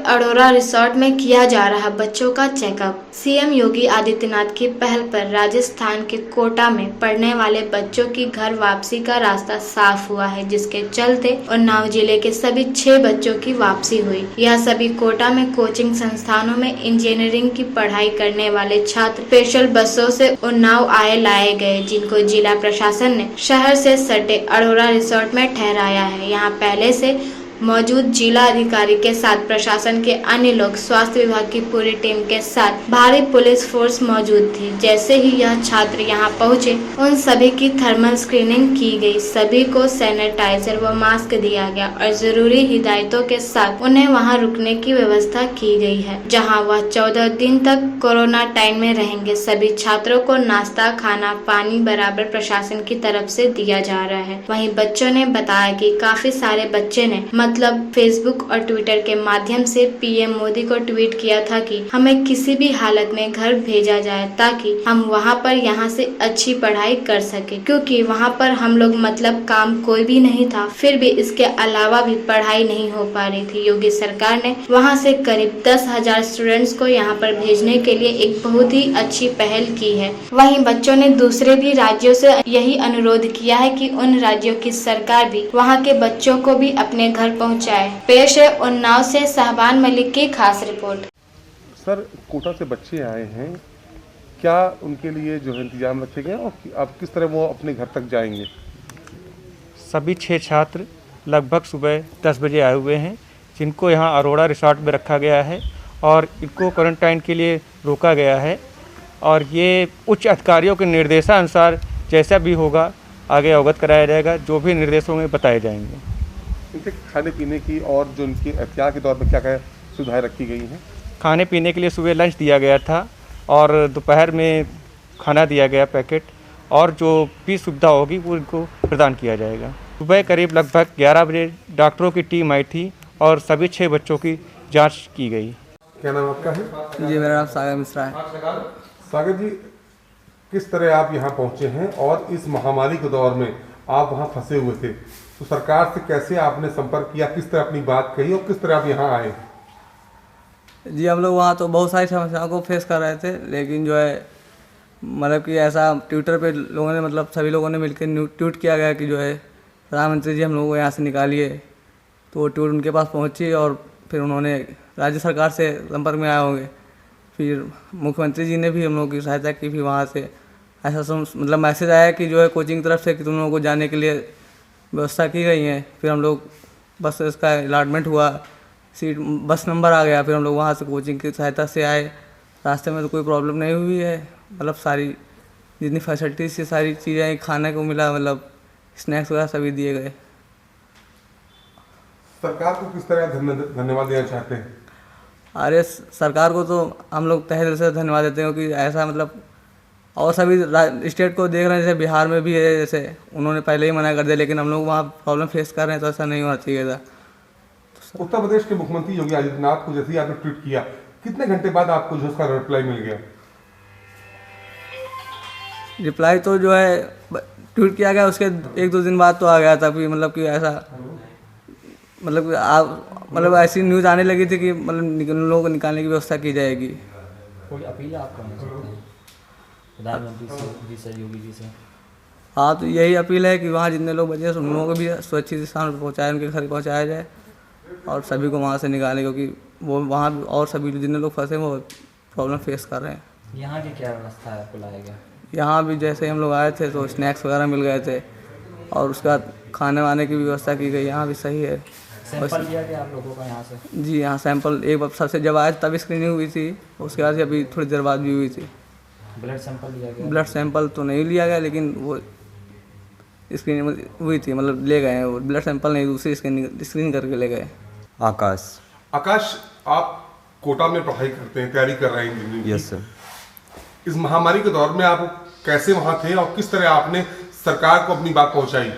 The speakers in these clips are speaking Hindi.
अरोरा रिसोर्ट में किया जा रहा बच्चों का चेकअप। सीएम योगी आदित्यनाथ की पहल पर राजस्थान के कोटा में पढ़ने वाले बच्चों की घर वापसी का रास्ता साफ हुआ है, जिसके चलते उन्नाव जिले के सभी 6 बच्चों की वापसी हुई। यह सभी कोटा में कोचिंग संस्थानों में इंजीनियरिंग की पढ़ाई करने वाले छात्र स्पेशल बसों से उन्नाव लाए गए, जिनको जिला प्रशासन ने शहर से सटे अरोरा रिसोर्ट में ठहराया है। यहाँ पहले से मौजूद जिला अधिकारी के साथ प्रशासन के अन्य लोग, स्वास्थ्य विभाग की पूरी टीम के साथ भारी पुलिस फोर्स मौजूद थी। जैसे ही यह छात्र यहां पहुंचे, उन सभी की थर्मल स्क्रीनिंग की गई, सभी को सैनिटाइजर व मास्क दिया गया और जरूरी हिदायतों के साथ उन्हें वहां रुकने की व्यवस्था की गई है, जहां वह 14 दिन तक कोरोना टाइम में रहेंगे। सभी छात्रों को नाश्ता, खाना, पानी बराबर प्रशासन की तरफ से दिया जा रहा है। वहीं बच्चों ने बताया कि काफी सारे बच्चे ने मतलब फेसबुक और ट्विटर के माध्यम से पीएम मोदी को ट्वीट किया था कि हमें किसी भी हालत में घर भेजा जाए ताकि हम वहां पर यहाँ से अच्छी पढ़ाई कर सके, क्योंकि वहां पर हम लोग मतलब काम कोई भी नहीं था, फिर भी इसके अलावा भी पढ़ाई नहीं हो पा रही थी। योगी सरकार ने वहां से करीब 10,000 स्टूडेंट्स को यहाँ पर भेजने के लिए एक बहुत ही अच्छी पहल की है। वहीं बच्चों ने दूसरे भी राज्यों से यही अनुरोध किया है कि उन राज्यों की सरकार भी वहाँ के बच्चों को भी अपने घर पहुंचाए। पेश है उन्नाव से शहबान मलिक की खास रिपोर्ट। सर, कोटा से बच्चे आए हैं, क्या उनके लिए जो है इंतजाम रखे गए और अब किस तरह वो अपने घर तक जाएंगे? सभी 6 छात्र लगभग सुबह 10 बजे आए हुए हैं, जिनको यहाँ अरोड़ा रिसोर्ट में रखा गया है और इनको क्वारंटाइन के लिए रोका गया है। और ये उच्च अधिकारियों के निर्देशानुसार जैसा भी होगा आगे अवगत कराया जाएगा, जो भी निर्देश होंगे बताए जाएंगे। इनके खाने पीने की और जो इनकी एहतियात के तौर पर क्या क्या सुविधाएं रखी गई हैं? खाने पीने के लिए सुबह लंच दिया गया था और दोपहर में खाना दिया गया पैकेट, और जो भी सुविधा होगी वो इनको प्रदान किया जाएगा। सुबह करीब लगभग 11 बजे डॉक्टरों की टीम आई थी और सभी 6 बच्चों की जांच की गई। क्या नाम आपका है? जी, मेरा नाम सागर मिश्रा है। सागर जी, किस तरह आप यहाँ पहुँचे हैं और इस महामारी के दौर में आप वहाँ फंसे हुए थे, तो सरकार से कैसे आपने संपर्क किया, किस तरह अपनी बात कही और किस तरह आप यहाँ आए? जी, हम लोग वहाँ तो बहुत सारी समस्याओं को फेस कर रहे थे, लेकिन जो है मतलब कि ऐसा ट्विटर पे लोगों ने मतलब सभी लोगों ने मिलकर ट्वीट किया गया कि जो है प्रधानमंत्री जी हम लोगों को यहाँ से निकालिए, तो वो ट्वीट उनके पास पहुँची और फिर उन्होंने राज्य सरकार से संपर्क में आए होंगे। फिर मुख्यमंत्री जी ने भी हम लोगों की सहायता की। फिर वहाँ से ऐसा मतलब मैसेज आया कि जो है कोचिंग तरफ से कि तुम लोगों को जाने के लिए व्यवस्था की गई है। फिर हम लोग बस इसका अलॉटमेंट हुआ, सीट बस नंबर आ गया, फिर हम लोग वहाँ से कोचिंग की सहायता से आए। रास्ते में तो कोई प्रॉब्लम नहीं हुई है, मतलब सारी जितनी फैसिलिटीज़ थी सारी चीज़ें खाने को मिला, मतलब स्नैक्स वगैरह सभी दिए गए। सरकार को किस तरह धन्यवाद देना चाहते हैं? अरे सरकार को तो हम लोग तहे दिल से धन्यवाद देते हैं कि ऐसा मतलब और सभी स्टेट को देख रहे हैं, जैसे बिहार में भी है, जैसे उन्होंने पहले ही मना कर दिया, लेकिन हम लोग वहाँ प्रॉब्लम फेस कर रहे हैं, तो ऐसा नहीं होना चाहिए था। उत्तर प्रदेश के मुख्यमंत्री योगी आदित्यनाथ को जैसे ही आपने ट्वीट किया, कितने घंटे बाद आपको जो उसका रिप्लाई मिल गया? रिप्लाई तो जो है ट्वीट किया गया उसके 1-2 दिन बाद तो आ गया था। फिर मतलब कि ऐसा मतलब ऐसी न्यूज़ आने लगी थी कि मतलब उन लोगों को निकालने की व्यवस्था की जाएगी। कोई अपील आप करना चाहते हैं प्रधानमंत्री से, योगी जी से? हाँ, तो यही अपील है कि वहाँ जितने लोग बचे हैं उन लोगों को भी सुरक्षित स्थान पर पहुँचाए, उनके घर पहुँचाया जाए और सभी को वहाँ से निकालें, क्योंकि वो वहाँ और सभी जितने लोग फंसे वो प्रॉब्लम फेस कर रहे हैं। यहाँ की क्या व्यवस्था है, आपको लाया गया? यहाँ भी जैसे हम लोग आए थे तो स्नैक्स वगैरह मिल गए थे और उसके बाद खाने वाने की भी व्यवस्था की गई। यहाँ भी सही है। सैंपल लिया गया आप लोगों का यहाँ से? जी, यहाँ सैंपल एक बार सबसे जब आए तभी स्क्रीनिंग हुई थी, उसके बाद अभी थोड़ी देर बाद भी हुई थी। ब्लड सैंपल लिया गया? ब्लड सैंपल तो नहीं लिया गया, लेकिन वो स्क्रीनिंग हुई थी, मतलब ले गए हैं वो। ब्लड सैंपल नहीं, दूसरी स्क्रीन करके ले गए। आकाश, आप कोटा में पढ़ाई करते हैं, तैयारी कर रहे हैं इंजीनियरिंग की। Yes sir. इस महामारी के दौर में आप कैसे वहाँ थे और किस तरह आपने सरकार को अपनी बात पहुँचाई?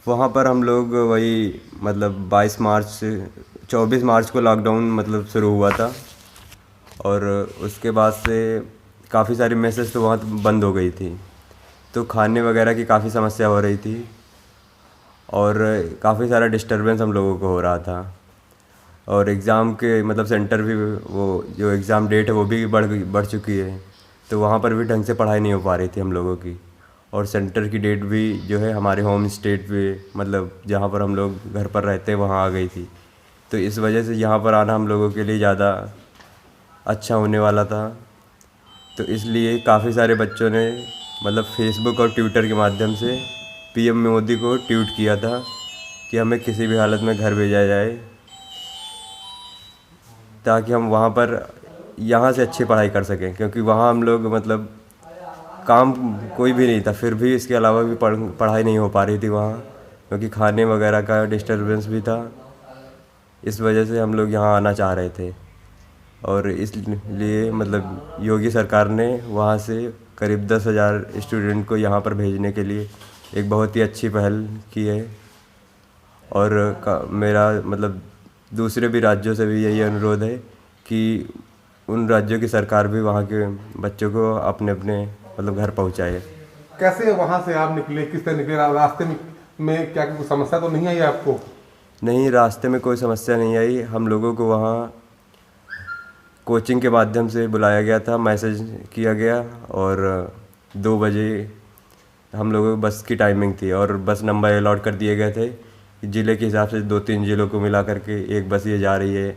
वहाँ पर हम लोग वही मतलब 22 मार्च से 24 मार्च को लॉकडाउन मतलब शुरू हुआ था और उसके बाद से काफ़ी सारी मैसेज तो वहाँ बंद हो गई थी, तो खाने वगैरह की काफ़ी समस्या हो रही थी और काफ़ी सारा डिस्टरबेंस हम लोगों को हो रहा था। और एग्ज़ाम के मतलब सेंटर भी वो जो एग्ज़ाम डेट है वो भी बढ़ चुकी है, तो वहाँ पर भी ढंग से पढ़ाई नहीं हो पा रही थी हम लोगों की। और सेंटर की डेट भी जो है हमारे होम स्टेट पे मतलब जहाँ पर हम लोग घर पर रहते हैं वहाँ आ गई थी, तो इस वजह से यहाँ पर आना हम लोगों के लिए ज़्यादा अच्छा होने वाला था। तो इसलिए काफ़ी सारे बच्चों ने मतलब फेसबुक और ट्विटर के माध्यम से पीएम मोदी को ट्वीट किया था कि हमें किसी भी हालत में घर भेजा जाए, ताकि हम वहाँ पर यहाँ से अच्छी पढ़ाई कर सकें, क्योंकि वहाँ हम लोग मतलब काम कोई भी नहीं था, फिर भी इसके अलावा भी पढ़ाई नहीं हो पा रही थी वहाँ, क्योंकि खाने वगैरह का डिस्टर्बेंस भी था। इस वजह से हम लोग यहाँ आना चाह रहे थे, और इसलिए मतलब योगी सरकार ने वहाँ से करीब 10,000 स्टूडेंट को यहाँ पर भेजने के लिए एक बहुत ही अच्छी पहल की है। और मेरा मतलब दूसरे भी राज्यों से भी यही अनुरोध है कि उन राज्यों की सरकार भी वहाँ के बच्चों को अपने अपने मतलब घर पहुँचाए। कैसे वहाँ से आप निकले, किस तरह निकले? रास्ते में क्या कोई समस्या तो नहीं आई आपको? नहीं, रास्ते में कोई समस्या नहीं आई। हम लोगों को वहाँ कोचिंग के माध्यम से बुलाया गया था, मैसेज किया गया, और 2 बजे हम लोगों को बस की टाइमिंग थी और बस नंबर अलॉट कर दिए गए थे। ज़िले के हिसाब से 2-3 ज़िलों को मिला करके एक बस ये जा रही है,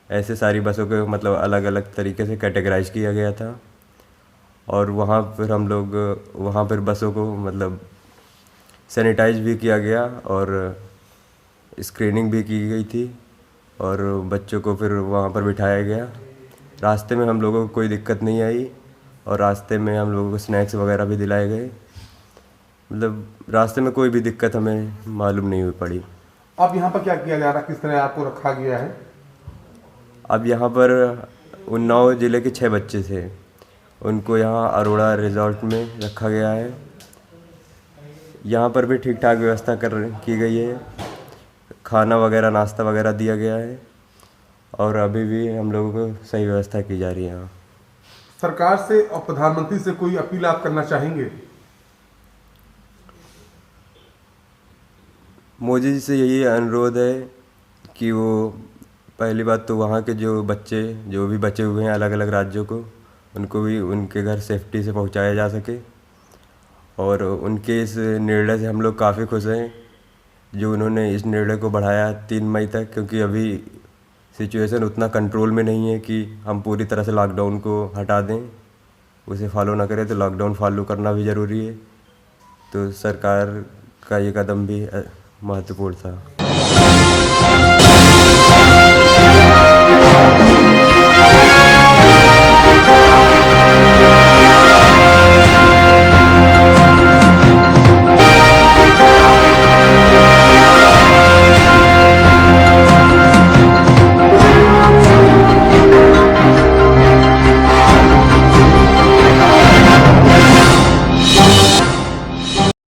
ऐसे सारी बसों को मतलब अलग अलग तरीके से कैटेगराइज किया गया था। और वहाँ फिर हम लोग वहाँ पर बसों को मतलब सैनिटाइज भी किया गया और स्क्रीनिंग भी की गई थी, और बच्चों को फिर वहाँ पर बिठाया गया। रास्ते में हम लोगों को कोई दिक्कत नहीं आई, और रास्ते में हम लोगों को स्नैक्स वगैरह भी दिलाए गए। मतलब रास्ते में कोई भी दिक्कत हमें मालूम नहीं हुई पड़ी। अब यहाँ पर क्या किया जा रहा है, किस तरह आपको रखा गया है? अब यहाँ पर उन्नाव ज़िले के 6 बच्चे थे, उनको यहाँ अरोड़ा रिजॉर्ट में रखा गया है। यहाँ पर भी ठीक ठाक व्यवस्था की गई है, खाना वगैरह नाश्ता वगैरह दिया गया है, और अभी भी हम लोगों को सही व्यवस्था की जा रही है यहाँ। सरकार से और प्रधानमंत्री से कोई अपील आप करना चाहेंगे? मोदी जी से यही अनुरोध है कि वो पहली बात तो वहाँ के जो भी बचे हुए हैं अलग अलग राज्यों को, उनको भी उनके घर सेफ्टी से पहुँचाया जा सके। और उनके इस निर्णय से हम लोग काफ़ी खुश हैं, जो उन्होंने इस निर्णय को बढ़ाया 3 मई तक, क्योंकि अभी सिचुएशन उतना कंट्रोल में नहीं है कि हम पूरी तरह से लॉकडाउन को हटा दें, उसे फॉलो ना करें, तो लॉकडाउन फॉलो करना भी ज़रूरी है। तो सरकार का ये कदम भी महत्वपूर्ण था।